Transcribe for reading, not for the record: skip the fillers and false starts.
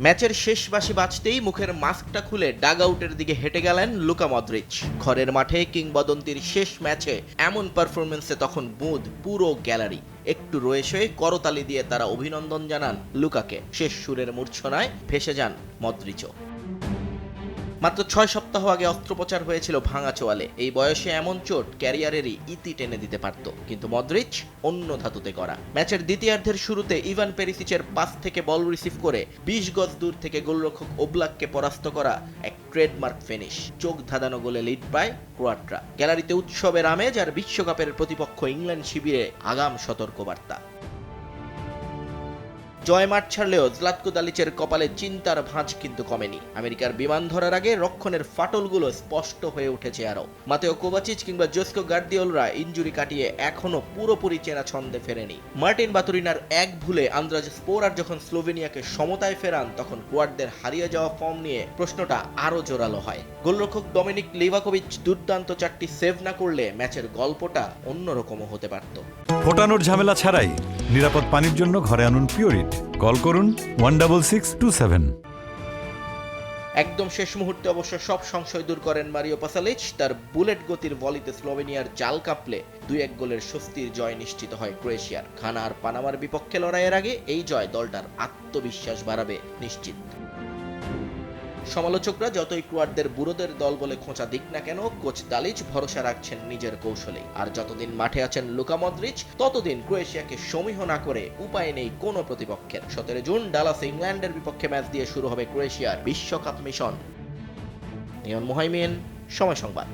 ম্যাচের শেষ বাঁশি বাজতেই মুখের মাস্কটা খুলে ডাগ আউটের দিকে হেঁটে গেলেন লুকা মদ্রিচ। ঘরের মাঠে কিংবদন্তির শেষ ম্যাচে এমন পারফরমেন্সে তখন বুঁদ পুরো গ্যালারি। একটু রয়েছে করতালি দিয়ে তারা অভিনন্দন জানান লুকাকে। শেষ সুরের মূর্ছনায় ভেসে যান মদ্রিচও। মাত্র 6 সপ্তাহ আগে অস্ত্রোপচার হয়েছিল ভাঙা চোয়ালে। এই বয়সে এমন চোট ক্যারিয়ারেরই ইতি টেনে দিতে পারত, কিন্তু মদ্রিচ অন্য ধাতুতে করা। ম্যাচের দ্বিতীয়ার্ধের শুরুতে ইভান পেরিসিচের পাস থেকে বল রিসিভ করে 20 গজ দূর থেকে গোলরক্ষক ওবলাককে পরাস্ত করা এক ট্রেডমার্ক ফিনিশ। চোখ ধাঁধানো গোলে লিড পায় ক্রোয়াটরা। গ্যালারিতে উৎসবের আমেজ, আর বিশ্বকাপের প্রতিপক্ষ ইংল্যান্ড শিবিরে আগাম সতর্কবার্তা। জয় মাঠ ছাড়লেও জ্লাতকো দালিচের কপালে চিন্তার ভাঁজ কিন্তু কমেনি। আমেরিকার বিমান ধরার আগে রক্ষণের ফাটলগুলো স্পষ্ট হয়ে উঠেছে আরও। মাতেও কোভাচিচ কিংবা জোস্কো গার্দিওলরা ইনজুরি কাটিয়ে এখনো পুরোপুরি চেনা ছন্দে ফেরেনি। মার্টিন বাতুরিনার এক ভুলে আন্দ্রাজ স্পোরার যখন স্লোভেনিয়াকে সমতায় ফেরান, তখন ক্রোয়াটদের হারিয়ে যাওয়া ফর্ম নিয়ে প্রশ্নটা আরও জোরালো হয়। গোলরক্ষক ডমিনিক লিভাকোভিচ দুর্দান্ত 4টি সেভ না করলে ম্যাচের গল্পটা অন্যরকমও হতে পারত। ফোটানোর ঝামেলা ছাড়াই নিরাপদ পানির জন্য ঘরে আনুন পিওরিট। কল করুন 16627। একদম শেষ মুহূর্তে অবশ্য সব সংশয় দূর করেন মারিও পাসালিচ। তার বুলেট গতির ভলিতে স্লোভেনিয়ার জাল কাঁপলে 2-1 গোলের স্বস্তির জয় নিশ্চিত হয় ক্রোয়েশিয়ার। ঘানা আর পানামার বিপক্ষে লড়াইয়ের আগে এই জয় দলটার আত্মবিশ্বাস বাড়াবে নিশ্চিত। সমালোচকরা যতই ক্রোয়াটদের বুড়োদের দল বলে খোঁচা দিক না কেন, কোচ দালিচ ভরসা রাখছেন নিজের কৌশলে। আর যতদিন মাঠে আছেন লুকা মদ্রিচ, ততদিন ক্রোয়েশিয়াকে সমীহ না করে উপায় নেই কোনো প্রতিপক্ষের। 17 জুন ডালাসে ইংল্যান্ডের বিপক্ষে ম্যাচ দিয়ে শুরু হবে ক্রোয়েশিয়ার বিশ্বকাপ মিশন। নিয়ন মুহাইমিন, সময় সংবাদ।